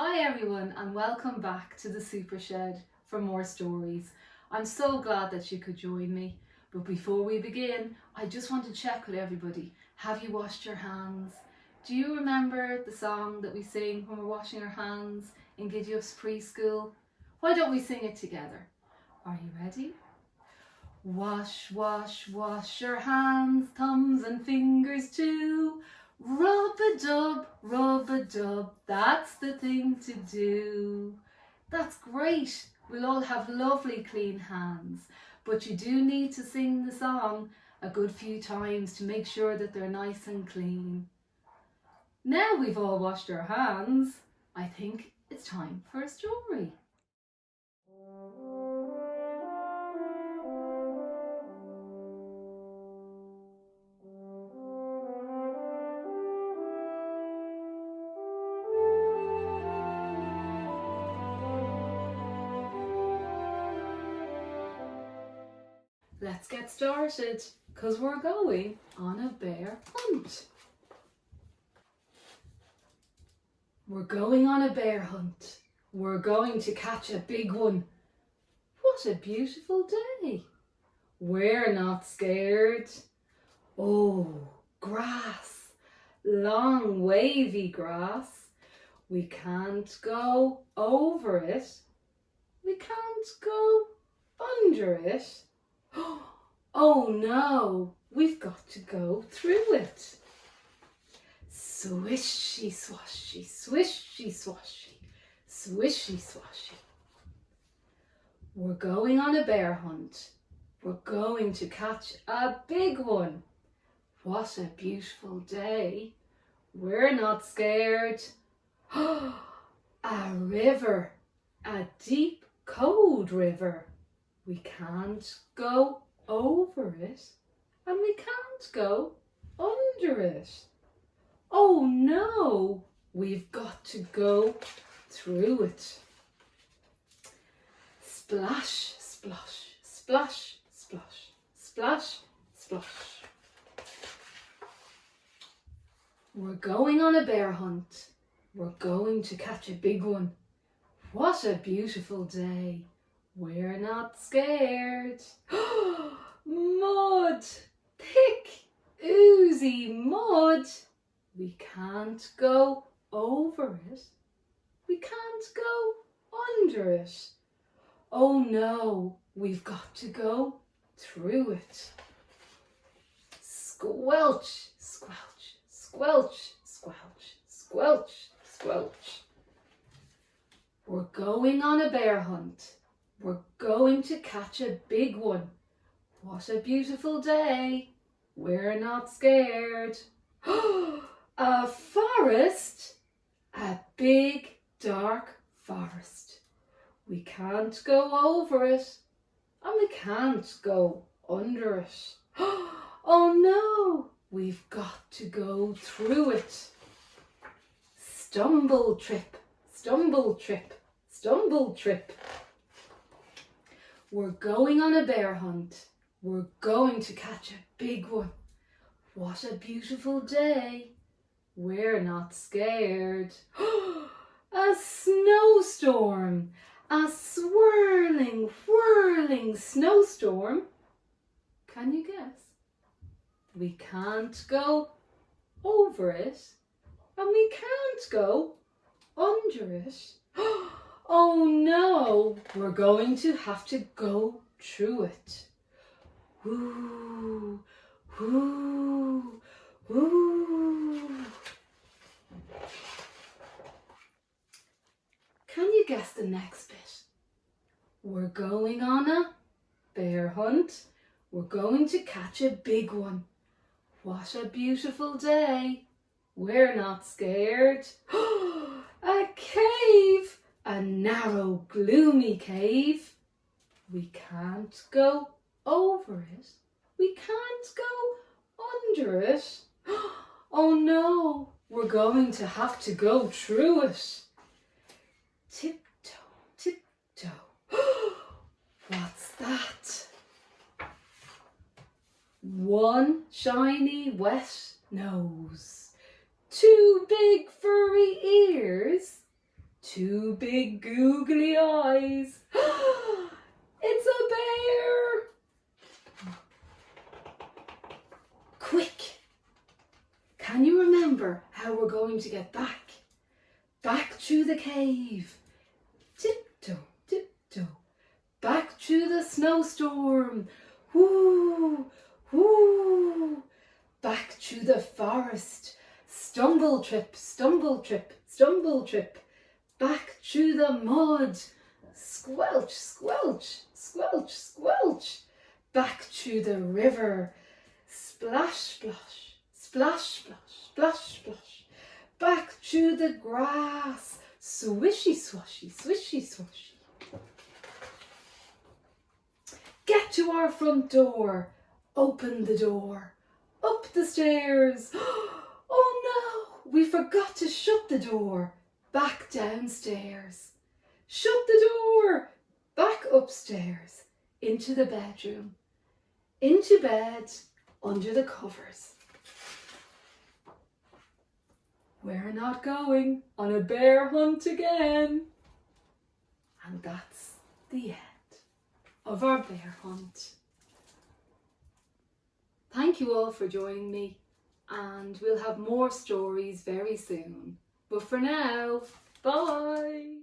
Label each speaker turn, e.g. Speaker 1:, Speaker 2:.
Speaker 1: Hi everyone and welcome back to the Super Shed for more stories. I'm so glad that you could join me. But before we begin, I just want to check with everybody. Have you washed your hands? Do you remember the song that we sing when we're washing our hands in Gideon's preschool? Why don't we sing it together? Are you ready? Wash, wash, wash your hands, thumbs and fingers too. Rub-a-dub, that's the thing to do. That's great. We'll all have lovely clean hands. But you do need to sing the song a good few times to make sure that they're nice and clean. Now we've all washed our hands, I think it's time for a story. Let's get started, because we're going on a bear hunt. We're going on a bear hunt. We're going to catch a big one. What a beautiful day. We're not scared. Oh, grass, long wavy grass. We can't go over it. We can't go under it. Oh no, we've got to go through it. Swishy swashy, swishy swashy, swishy swashy. We're going on a bear hunt. We're going to catch a big one. What a beautiful day. We're not scared. A river, a deep, cold river. We can't go over it, and we can't go under it. Oh no, we've got to go through it. Splash, splosh, splash, splosh, splash, splosh. We're going on a bear hunt. We're going to catch a big one. What a beautiful day. We're not scared. Mud, thick, oozy mud. We can't go over it. We can't go under it. Oh no, we've got to go through it. Squelch, squelch, squelch, squelch, squelch, squelch. We're going on a bear hunt. We're going to catch a big one. What a beautiful day. We're not scared. A forest. A big dark forest. We can't go over it, and we can't go under it. Oh no, we've got to go through it. Stumble trip, stumble trip, stumble trip. We're going on a bear hunt. We're going to catch a big one. What a beautiful day. We're not scared. A snowstorm. A swirling, whirling snowstorm. Can you guess? We can't go over it, and we can't go under it. Oh no, we're going to have to go through it. Woo, woo, woo. Can you guess the next bit? We're going on a bear hunt. We're going to catch a big one. What a beautiful day. We're not scared. A cave. A narrow, gloomy cave. We can't go over it. We can't go under it. Oh no, we're going to have to go through it. Tiptoe, tiptoe. What's that? One shiny wet nose. Two big furry ears. 2 big googly eyes. It's a bear! Quick! Can you remember how we're going to get back? Back through the cave. Tiptoe, tiptoe. Back through the snowstorm. Whoo, whoo. Back through the forest. Stumble trip, stumble trip, stumble trip. Back through the mud. Squelch, squelch, squelch, squelch. Back through the river. Splash, splash, splash, splash, splash, splash. Back through the grass. Swishy, swashy, swishy, swashy. Get to our front door. Open the door. Up the stairs. Oh no, we forgot to shut the door. Back downstairs. Shut the door. Back upstairs. Into the bedroom. Into bed. Under the covers. We're not going on a bear hunt again. And that's the end of our bear hunt. Thank you all for joining me, and we'll have more stories very soon. But for now, bye!